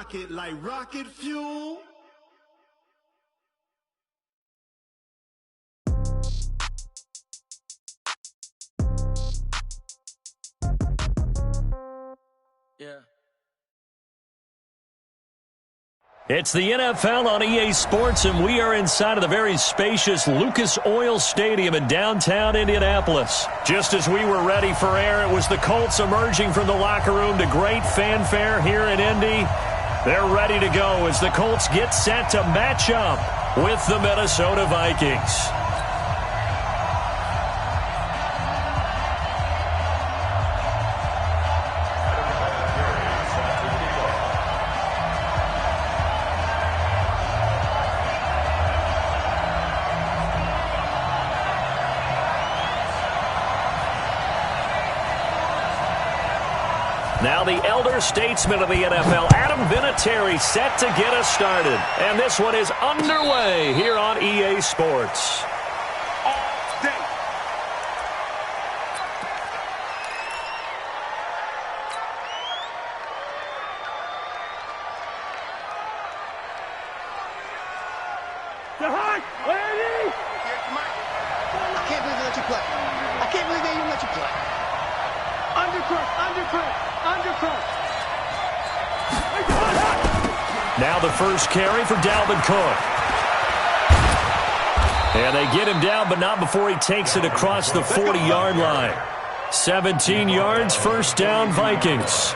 rock it like rocket fuel. Yeah. It's the NFL on EA Sports, and we are inside of the very spacious Lucas Oil Stadium in downtown Indianapolis. Just as we were ready for air, it was the Colts emerging from the locker room to great fanfare here in Indy. They're ready to go as the Colts get set to match up with the Minnesota Vikings. Now the elder statesman of the NFL, Adam Vinatieri, set to get us started. And this one is underway here on EA Sports. All day. I can't believe they let you play. I can't believe they even let you play. Undercut. Now the first carry for Dalvin Cook. And they get him down, but not before he takes it across the 40-yard line. 17 yards, first down, Vikings.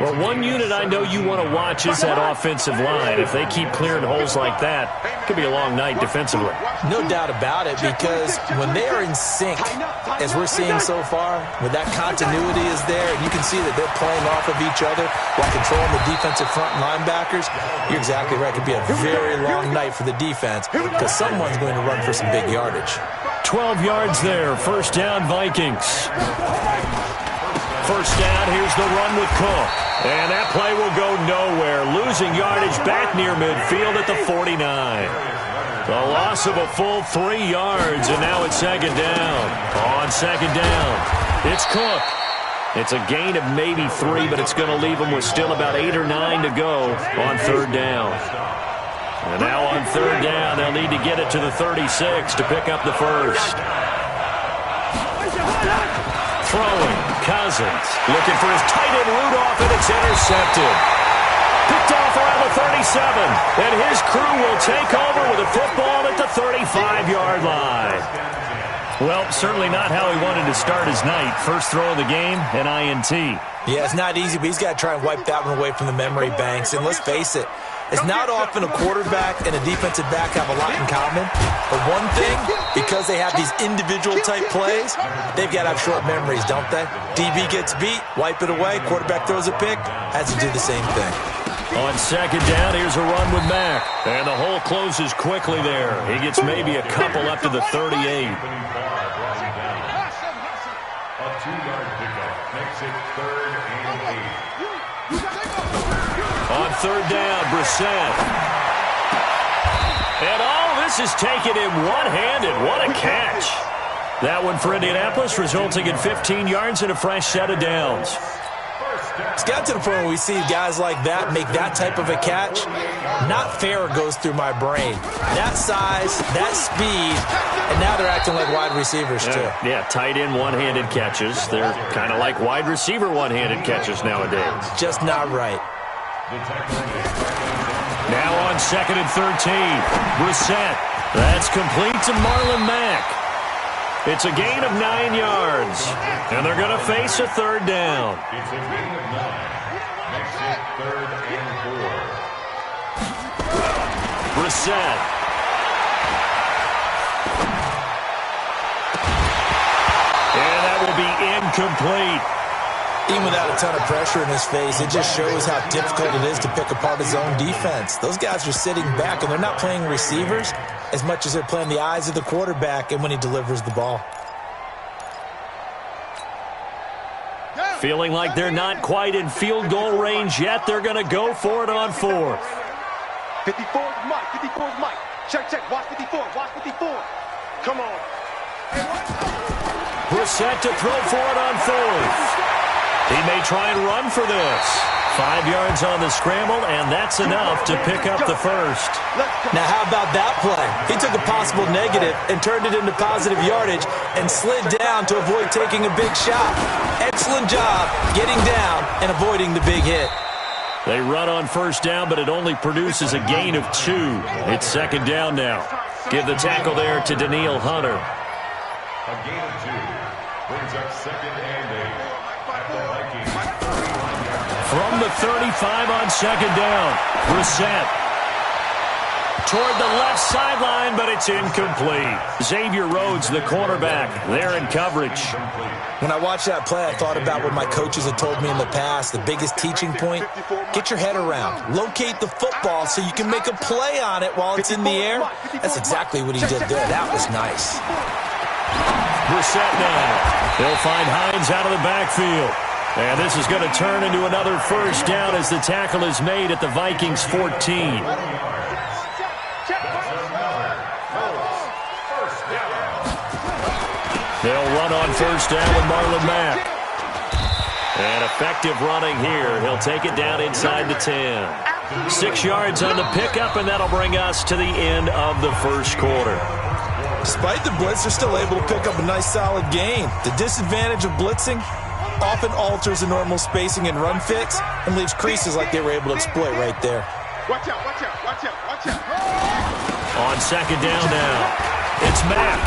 Well, one unit I know you want to watch is that offensive line. If they keep clearing holes like that, it could be a long night defensively. No doubt about it, because when they are in sync, as we're seeing so far, when that continuity is there, and you can see that they're playing off of each other while controlling the defensive front linebackers, you're exactly right. It could be a very long night for the defense because someone's going to run for some big yardage. 12 yards there, first down, Vikings. First down, here's the run with Cook. And that play will go nowhere. Losing yardage back near midfield at the 49. The loss of a full 3 yards, and now it's second down. On second down, it's Cook. It's a gain of maybe 3, but it's going to leave them with still about 8 or 9 to go on third down. And now on third down, they'll need to get it to the 36 to pick up the first. Throwing, Cousins, looking for his tight end Rudolph, and it's intercepted. Picked off around the 37, and his crew will take over with a football at the 35-yard line. Well, certainly not how he wanted to start his night. First throw of the game, an INT. Yeah, it's not easy, but he's got to try and wipe that one away from the memory banks. And let's face it, it's not often a quarterback and a defensive back have a lot in common. But one thing, because they have these individual-type plays, they've got to have short memories, don't they? DB gets beat, wipe it away, quarterback throws a pick, has to do the same thing. On second down, here's a run with Mack. And the hole closes quickly there. He gets maybe a couple up to the 38. A 2-yard pickup makes it 3rd and 8. On third down, Brissett. And all this is taken in one-handed. What a catch. That one for Indianapolis, resulting in 15 yards and a fresh set of downs. It's got to the point where we see guys like that make that type of a catch. Not fair goes through my brain. That size, that speed, and now they're acting like wide receivers too. Yeah, tight end one-handed catches. They're kind of like wide receiver one-handed catches nowadays. Just not right. Now on second and 13, Brissett. That's complete to Marlon Mack. It's a gain of 9 yards, and they're going to face a third down. It's a gain of 9. Makes it 3rd and 4. Brissett. And that will be incomplete. Even without a ton of pressure in his face, it just shows how difficult it is to pick apart his own defense. Those guys are sitting back, and they're not playing receivers as much as they're playing the eyes of the quarterback and when he delivers the ball. Feeling like they're not quite in field goal range yet, they're going to go for it on fourth. 54 is Mike. 54 is Mike. Check. Watch 54. Watch 54. Come on. Brissett to throw for it on fourth. He may try and run for this. 5 yards on the scramble, and that's enough to pick up the first. Now, how about that play? He took a possible negative and turned it into positive yardage and slid down to avoid taking a big shot. Excellent job getting down and avoiding the big hit. They run on first down, but it only produces a gain of 2. It's second down now. Give the tackle there to Daniil Hunter. A gain of 2 brings up second and 8 at the Vikings. From the 35 on second down, Brissett toward the left sideline, but it's incomplete. Xavier Rhodes, the cornerback, there in coverage. When I watched that play, I thought about what my coaches had told me in the past. The biggest teaching point, get your head around. Locate the football so you can make a play on it while it's in the air. That's exactly what he did there. That was nice. Brissett now. They'll find Hines out of the backfield. And this is going to turn into another first down as the tackle is made at the Vikings 14. They'll run on first down with Marlon Mack. And effective running here. He'll take it down inside the 10. 6 yards on the pickup, and that'll bring us to the end of the first quarter. Despite the blitz, they're still able to pick up a nice solid gain. The disadvantage of blitzing often alters the normal spacing and run fix and leaves creases like they were able to exploit right there. Watch out, watch out, watch out, watch out. On second down now, it's Mack.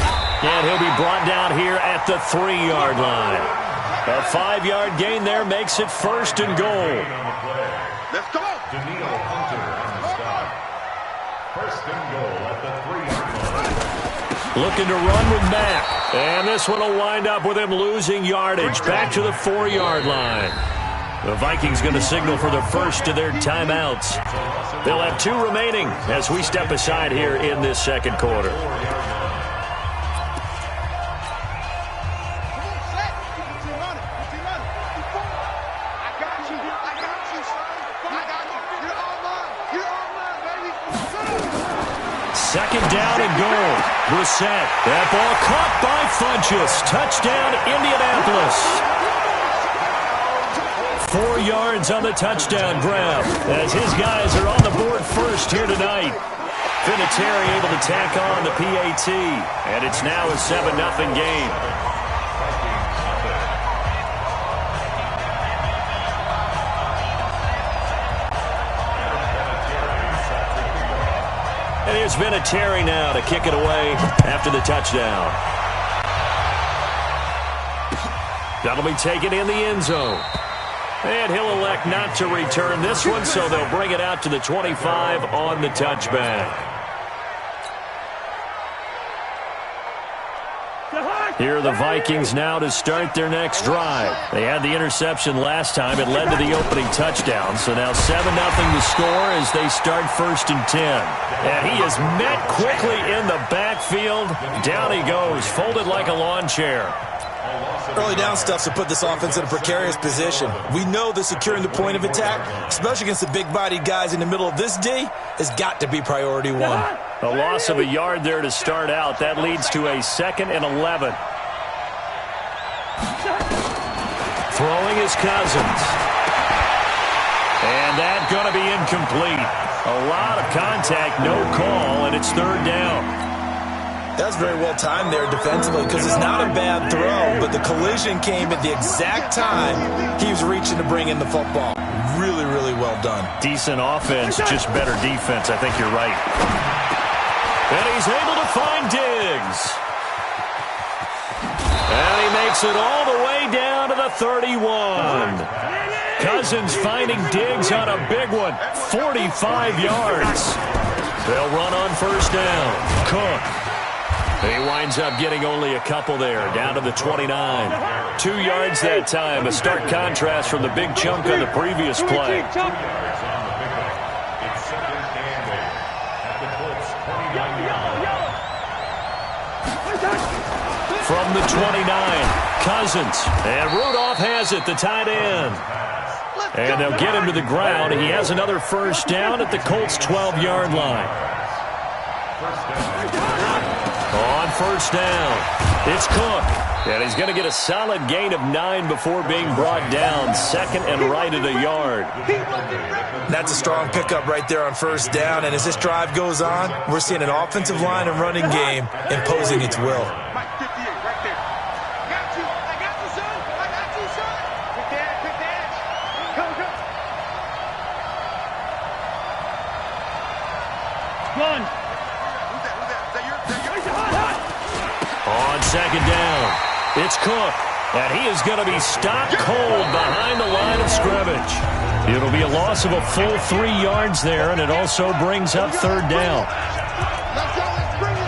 And he'll be brought down here at the 3-yard line. A 5-yard gain there makes it first and goal. Let's go. Daniil Hunter on the stop. First and goal at the 3-yard line. Looking to run with Mack. And this one will wind up with him losing yardage back to the 4-yard line. The Vikings going to signal for the first of their timeouts. They'll have 2 remaining as we step aside here in this second quarter. Second down and goal. Brissett. That ball caught by Funchess. Touchdown, Indianapolis. 4 yards on the touchdown grab as his guys are on the board first here tonight. Vinatieri able to tack on the PAT, and it's now a 7-0 game. And here's Vinatieri now to kick it away after the touchdown. That'll be taken in the end zone. And he'll elect not to return this one, so they'll bring it out to the 25 on the touchback. Here are the Vikings now to start their next drive. They had the interception last time. It led to the opening touchdown. So now 7-0 to score as they start first and 10. And he is met quickly in the backfield. Down he goes, folded like a lawn chair. Early down stuff to put this offense in a precarious position. We know that securing the point of attack, especially against the big-bodied guys in the middle of this D, has got to be priority 1. A loss of a yard there to start out. That leads to a 2nd and 11. Throwing is Cousins. And that's going to be incomplete. A lot of contact, no call, and it's third down. That's very well timed there defensively because it's not a bad throw, but the collision came at the exact time he was reaching to bring in the football. Really, really well done. Decent offense, just better defense. I think you're right. And he's able to find Diggs. And he makes it all the way down to the 31. Cousins finding Diggs on a big one. 45 yards. They'll run on first down. Cook. He winds up getting only a couple there, down to the 29. 2 yards that time, a stark contrast from the big chunk on the previous play. It's second and 8 at the Colts 29 yard line. From the 29, Cousins. And Rudolph has it, the tight end. And they'll get him to the ground. He has another first down at the Colts 12-yard line. On first down, it's Cook. And he's going to get a solid gain of 9 before being brought down. Second and right at a yard. That's a strong pickup right there on first down. And as this drive goes on, we're seeing an offensive line and running game imposing its will. Mike 58 right there. I got you, son. I got you, son. Quick dash. Come. Run. Who's that? Is that yours? On second down, it's Cook, and he is going to be stopped cold behind the line of scrimmage. It'll be a loss of a full 3 yards there, and it also brings up third down. Let's go. Let's bring it.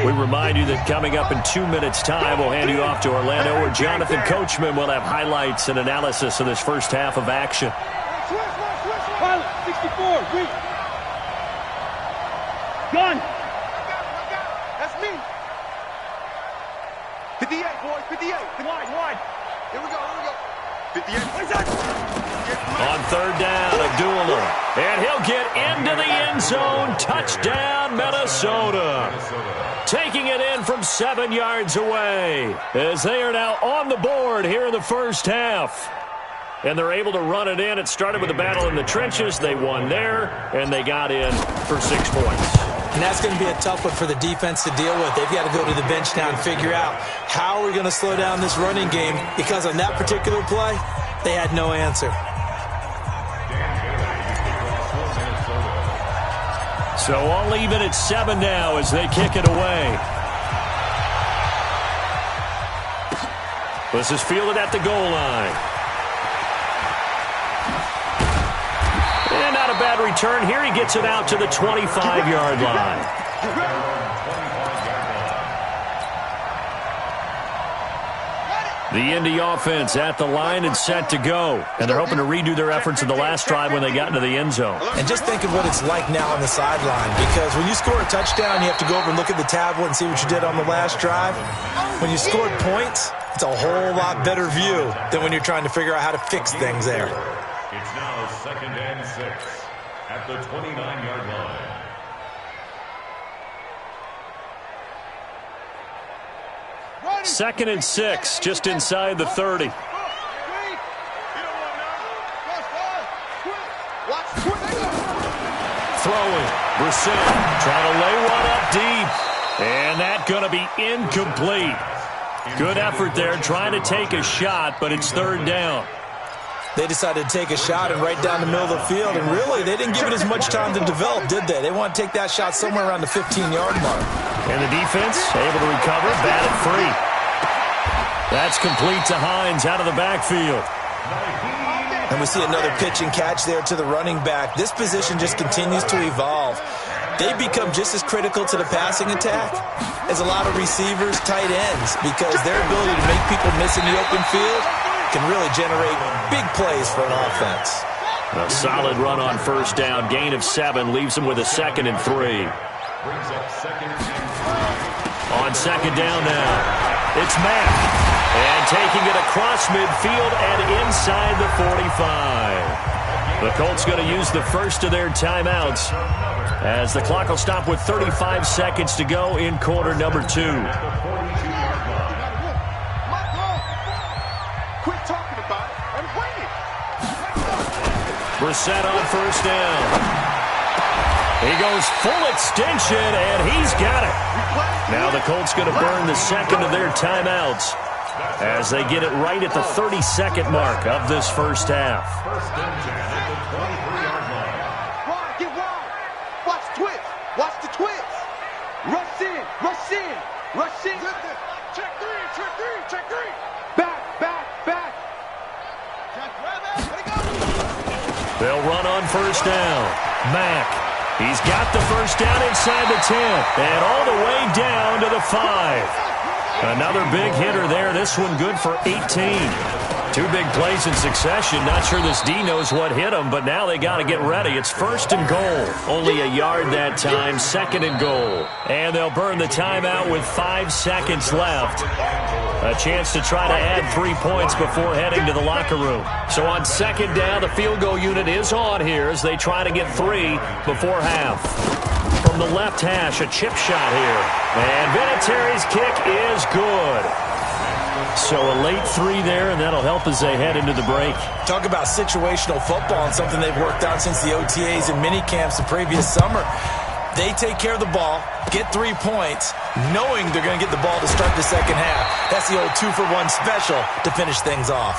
We remind you that coming up in 2 minutes' time, we'll hand you off to Orlando, where Jonathan Coachman will have highlights and analysis of this first half of action. Pilot, 64, reach. Gun. That's me. 58, boys, 58. Wide. Here we go. 58. On third down, Abdullah. And he'll get into the end zone. Touchdown, Minnesota. Taking it in from 7 yards away, as they are now on the board here in the first half. And they're able to run it in. It started with a battle in the trenches. They won there, and they got in for 6 points. And that's going to be a tough one for the defense to deal with. They've got to go to the bench now and figure out how are we going to slow down this running game, because on that particular play, they had no answer. So all even at 7 now as they kick it away. This is fielded at the goal line. And not a bad return here. He gets it out to the 25-yard line. The Indy offense at the line and set to go. And they're hoping to redo their efforts in the last drive when they got into the end zone. And just think of what it's like now on the sideline, because when you score a touchdown, you have to go over and look at the tablet and see what you did on the last drive. When you scored points, it's a whole lot better view than when you're trying to figure out how to fix things there. It's now 2nd and 6 at the 29-yard line. Second and 6, just inside the 30. Throwing, Brissett trying to lay one up deep. And that's going to be incomplete. Good effort there, trying to take a shot, but it's third down. They decided to take a shot and right down the middle of the field, and really, they didn't give it as much time to develop, did they? They want to take that shot somewhere around the 15-yard mark. And the defense able to recover, batted free. That's complete to Hines out of the backfield. And we see another pitch and catch there to the running back. This position just continues to evolve. They become just as critical to the passing attack as a lot of receivers, tight ends, because their ability to make people miss in the open field can really generate big plays for an offense. A solid run on first down. Gain of 7 leaves them with a 2nd and 3. On second down now, it's Mack. And taking it across midfield and inside the 45. The Colts going to use the first of their timeouts as the clock will stop with 35 seconds to go in quarter number 2. Quit talking about it and win it. Brissett on first down. He goes full extension, and he's got it. Now the Colts going to burn the second of their timeouts as they get it right at the 32nd mark of this first half. Get wide. Watch twist. Watch the twist. Rush in. Check three. Back. They'll run on first down. Mack. He's got the first down inside the 10 and all the way down to the 5. Another big hitter there. This one good for 18. Two big plays in succession. Not sure this D knows what hit him, but now they got to get ready. It's 1st and goal. Only a yard that time, 2nd and goal. And they'll burn the timeout with 5 seconds left. A chance to try to add 3 points before heading to the locker room. So on 2nd down, the field goal unit is on here as they try to get 3 before half. From the left hash, a chip shot here. And Vinatieri's kick is good. So a late 3 there, and that'll help as they head into the break. Talk about situational football and something they've worked out since the OTAs and mini camps the previous summer. They take care of the ball, get 3 points, knowing they're going to get the ball to start the second half. That's the old 2-for-1 special to finish things off.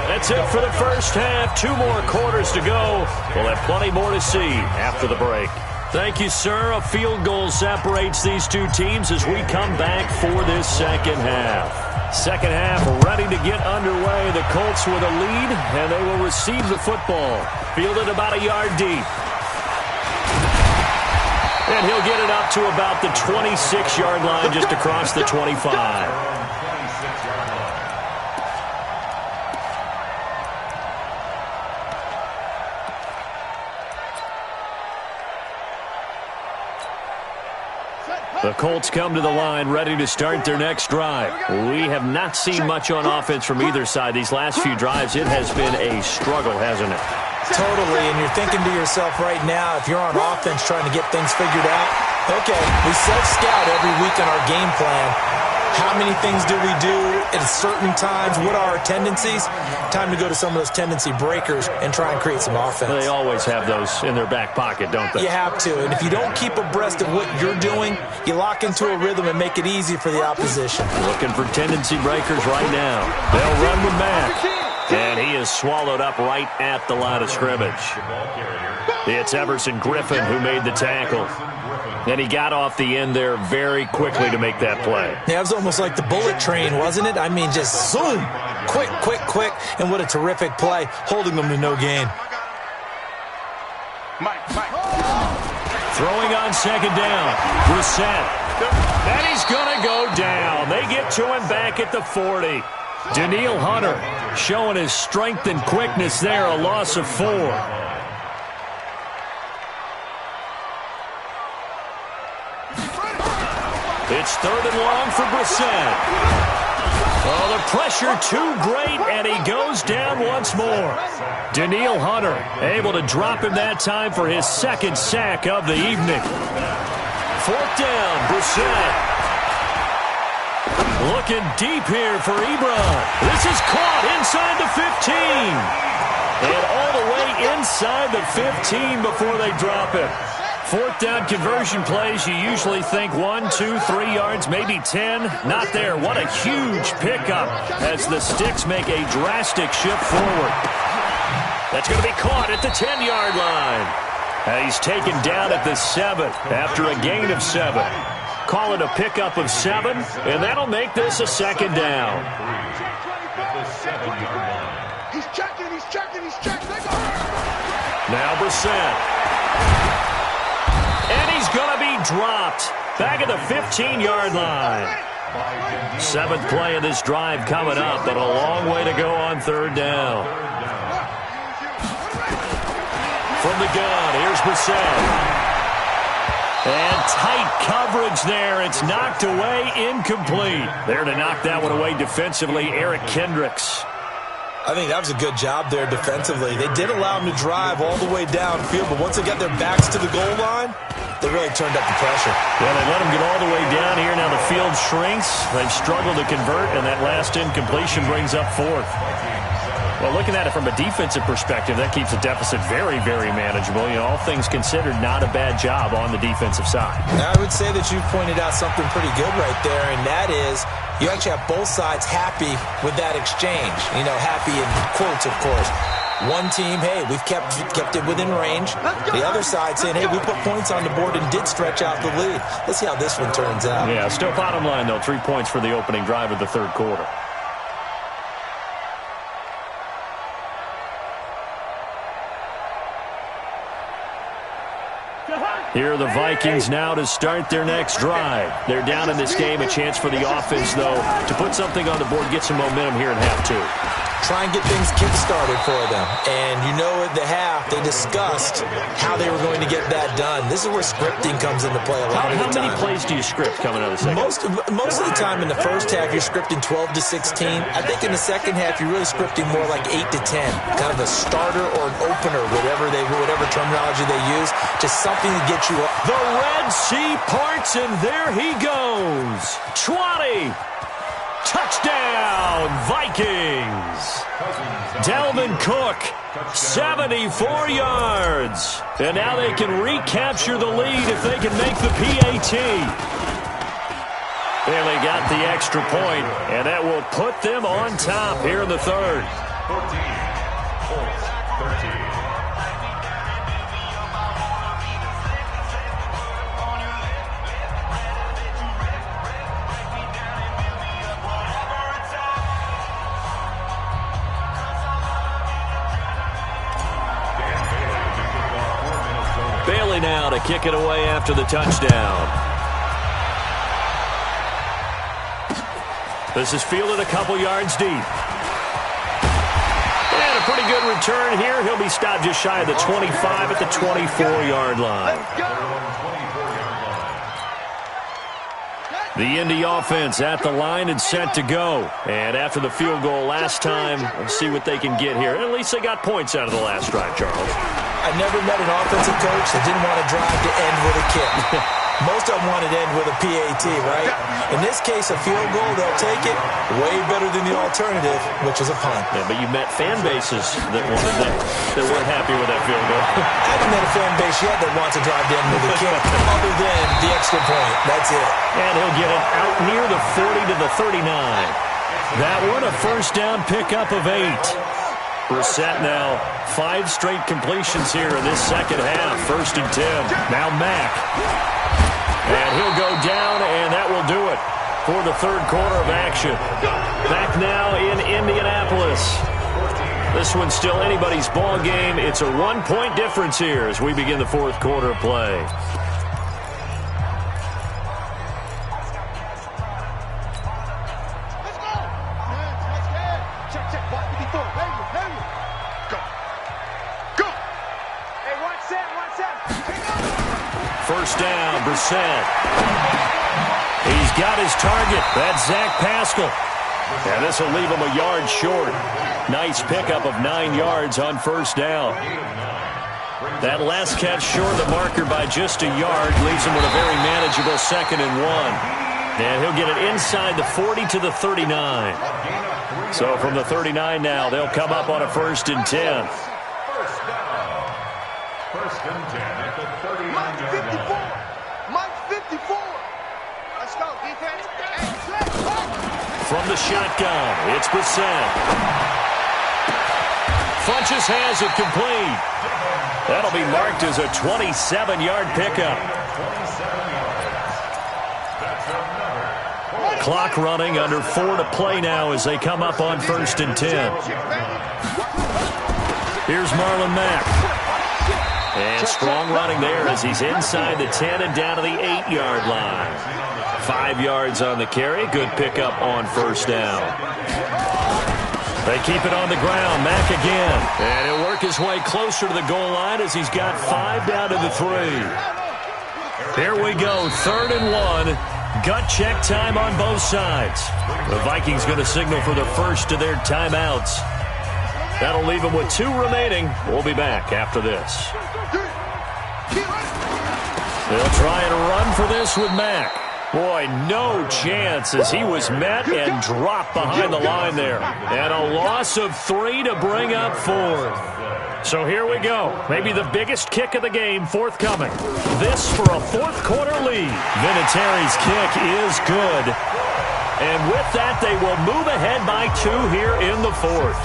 That's it for the first half. 2 more quarters to go. We'll have plenty more to see after the break. Thank you, sir. A field goal separates these two teams as we come back for this second half. Second half ready to get underway. The Colts with a lead, and they will receive the football. Fielded about a yard deep. And he'll get it up to about the 26-yard line, just across the 25. The Colts come to the line ready to start their next drive. We have not seen much on offense from either side. These last few drives, it has been a struggle, hasn't it? Totally, and you're thinking to yourself right now, if you're on offense trying to get things figured out, okay, we self-scout every week on our game plan. How many things do we do at certain times? What are our tendencies? Time to go to some of those tendency breakers and try and create some offense. They always have those in their back pocket, don't they? You have to, and if you don't keep abreast of what you're doing, you lock into a rhythm and make it easy for the opposition. Looking for tendency breakers right now. They'll run with Mack. And he is swallowed up right at the line of scrimmage. It's Everson Griffin who made the tackle. And he got off the end there very quickly to make that play. Yeah, it was almost like the bullet train, wasn't it? I mean, just zoom, quick, quick, quick. And what a terrific play, holding them to no gain. Throwing on second down, Brissett. And he's going to go down. They get to him back at the 40. Danielle Hunter showing his strength and quickness there, a loss of 4. It's 3rd and long for Brissett. Oh, the pressure too great, and he goes down once more. Danielle Hunter able to drop him that time for his 2nd sack of the evening. 4th down, Brissett. Looking deep here for Ebron. This is caught inside the 15. And all the way inside the 15 before they drop it. 4th down conversion plays, you usually think 1, 2, 3 yards, maybe 10. Not there. What a huge pickup as the Sticks make a drastic shift forward. That's going to be caught at the 10-yard line. And he's taken down at the 7 after a gain of 7. Call it a pickup of 7, and that'll make this a 2nd down. He's checking, he's checking, he's checking. Now Brissett. And he's going to be dropped back at the 15-yard line. 7th play of this drive coming up, but a long way to go on 3rd down. From the gun, here's Brissett. And tight coverage there. It's knocked away, incomplete. There to knock that one away defensively, Eric Kendricks. I think that was a good job there defensively. They did allow them to drive all the way downfield, but once they got their backs to the goal line, they really turned up the pressure. Yeah, they let them get all the way down here. Now the field shrinks. They've struggled to convert, and that last incompletion brings up 4th. Well, looking at it from a defensive perspective, that keeps the deficit very, very manageable. You know, all things considered, not a bad job on the defensive side. Now, I would say that you pointed out something pretty good right there, and that is you actually have both sides happy with that exchange. You know, happy in quotes, of course. One team, hey, we've kept it within range. The other side saying, hey, we put points on the board and did stretch out the lead. Let's see how this one turns out. Yeah, still bottom line, though, 3 points for the opening drive of the 3rd quarter. Here are the Vikings now to start their next drive. They're down in this game. A chance for the offense, though, to put something on the board, get some momentum here in half 2. try and get things kick-started for them. And you know at the half, they discussed how they were going to get that done. This is where scripting comes into play a lot of the time. How many plays do you script coming out of the second? Most of the time in the first half, you're scripting 12 to 16. I think in the second half, you're really scripting more like 8 to 10. Kind of a starter or an opener, whatever terminology they use. Just something to get you up. The Red Sea parts, and there he goes. 20. Touchdown, Vikings. Dalvin Cook, 74 yards. And now they can recapture the lead if they can make the PAT. And they got the extra point, and that will put them on top here in the third. 14, 13. Bailey now to kick it away after the touchdown. This is fielded a couple yards deep. And a pretty good return here. He'll be stopped just shy of the 25 at the 24-yard line. The Indy offense at the line and set to go. And after the field goal last time, we'll see what they can get here. At least they got points out of the last drive, Charles. I never met an offensive coach that didn't want to drive to end with a kick. Most of them wanted to end with a PAT, right? In this case, a field goal, they'll take it way better than the alternative, which is a punt. Yeah, but you met fan bases that weren't happy with that field goal. I haven't met a fan base yet that wants to drive to end with a kick, other than the extra point. That's it. And he'll get it out near the 40 to the 39. That one a first down pickup of 8. Brissett now 5 straight completions here in this second half. 1st and 10. Now Mack. And he'll go down, and that will do it for the third quarter of action. Back now in Indianapolis. This one's still anybody's ball game. It's a 1-point difference here as we begin the fourth quarter of play. First down, Brissett. He's got his target. That's Zach Pascal. And this will leave him a yard short. Nice pickup of 9 yards on first down. That last catch short of the marker by just a yard leaves him with a very manageable 2nd and 1. And he'll get it inside the 40 to the 39. So from the 39 now, they'll come up on a 1st and 10. First and 10 at the 39-yard line. Mike 54. Let's go, defense. From the shotgun, it's Brissett. Funches has it complete. That'll be marked as a 27-yard pickup. 27 yards. That's another. Clock running, under 4 to play now as they come up on 1st and 10. Here's Marlon Mack. And strong running there as he's inside the 10 and down to the 8-yard line. 5 yards on the carry. Good pickup on first down. They keep it on the ground. Mack again. And he'll work his way closer to the goal line as he's got 5 down to the 3. Here we go. 3rd and 1. Gut check time on both sides. The Vikings going to signal for the first of their timeouts. That'll leave them with 2 remaining. We'll be back after this. They'll try and run for this with Mack. Boy, no chance as he was met and dropped behind the line there. And a loss of 3 to bring up 4. So here we go. Maybe the biggest kick of the game forthcoming. This for a fourth quarter lead. Vinatieri's kick is good. And with that, they will move ahead by 2 here in the fourth.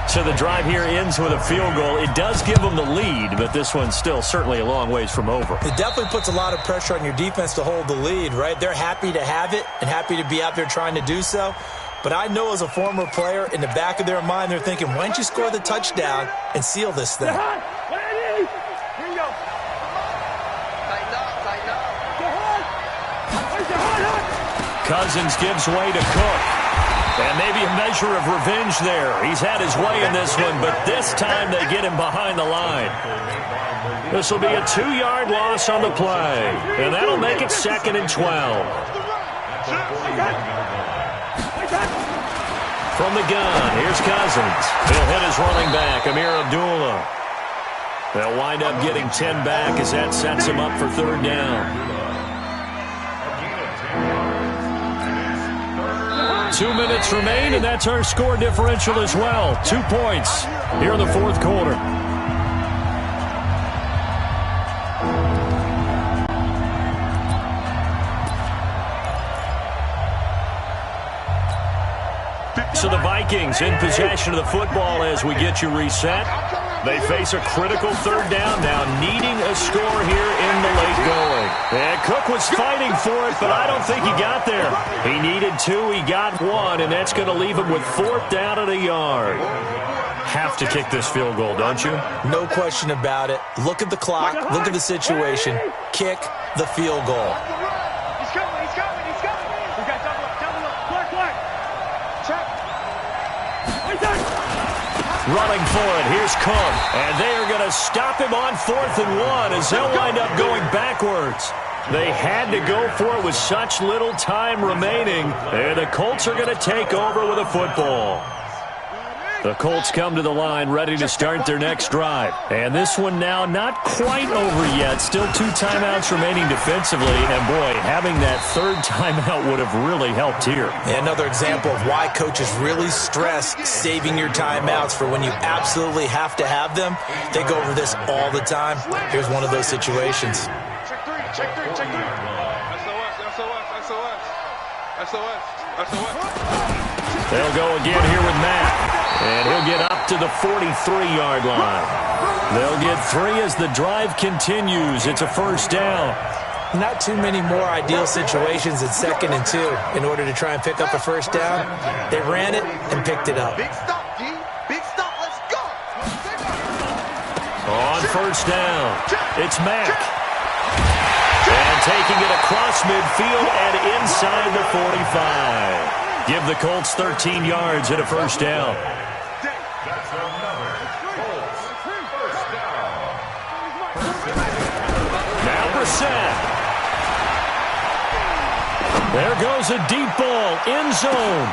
So the drive here ends with a field goal. It does give them the lead, but this one's still certainly a long ways from over. It definitely puts a lot of pressure on your defense to hold the lead, right? They're happy to have it and happy to be out there trying to do so. But I know as a former player, in the back of their mind, they're thinking, why don't you score the touchdown and seal this thing? Cousins gives way to Cook. And maybe a measure of revenge there. He's had his way in this one, but this time they get him behind the line. This will be a 2-yard loss on the play, and that'll make it 2nd and 12. From the gun, here's Cousins. He'll hit his running back, Amir Abdullah. They'll wind up getting 10 back as that sets him up for 3rd down. 2 minutes remain, and that's our score differential as well. 2 points here in the 4th quarter. So the Vikings in possession of the football as we get you reset. They face a critical 3rd down now, needing a score here in the late going. And Cook was fighting for it, but I don't think he got there. He needed 2, he got 1, and that's going to leave him with 4th down and a yard. Have to kick this field goal, don't you? No question about it. Look at the clock. Look at the situation. Kick the field goal. He's coming. We got double up. Clark. Check. Running for it, here's Cook. And they are going to stop him on 4th and 1 as they'll wind up going backwards. They had to go for it with such little time remaining. And the Colts are going to take over with a football. The Colts come to the line ready to start their next drive. And this one now not quite over yet. Still 2 timeouts remaining defensively. And, boy, having that 3rd timeout would have really helped here. Another example of why coaches really stress saving your timeouts for when you absolutely have to have them. They go over this all the time. Here's one of those situations. Check 3. SOS. They'll go again here with Matt. And he'll get up to the 43-yard line. They'll get 3 as the drive continues. It's a 1st down. Not too many more ideal situations at 2nd and 2 in order to try and pick up a 1st down. They ran it and picked it up. Big stop, G. Big stop. Let's go. On 1st down, it's Mack. And taking it across midfield and inside the 45. Give the Colts 13 yards at a 1st down. Now Brissett. There goes a deep ball, end zone.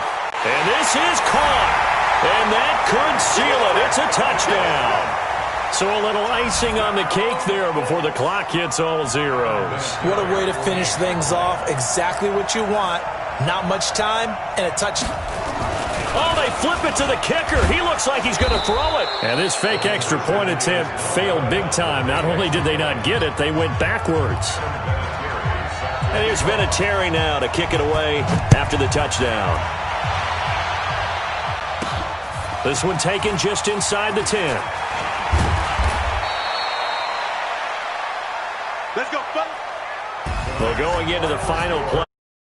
And this is caught. And that could seal it. It's a touchdown. So a little icing on the cake there before the clock hits all zeros. What a way to finish things off. Exactly what you want. Not much time and a touchdown. Oh, they flip it to the kicker. He looks like he's going to throw it. And this fake extra point attempt failed big time. Not only did they not get it, they went backwards. And there's been a Terry now to kick it away after the touchdown. This one taken just inside the 10. Let's go, fellas. Well, going into the final play.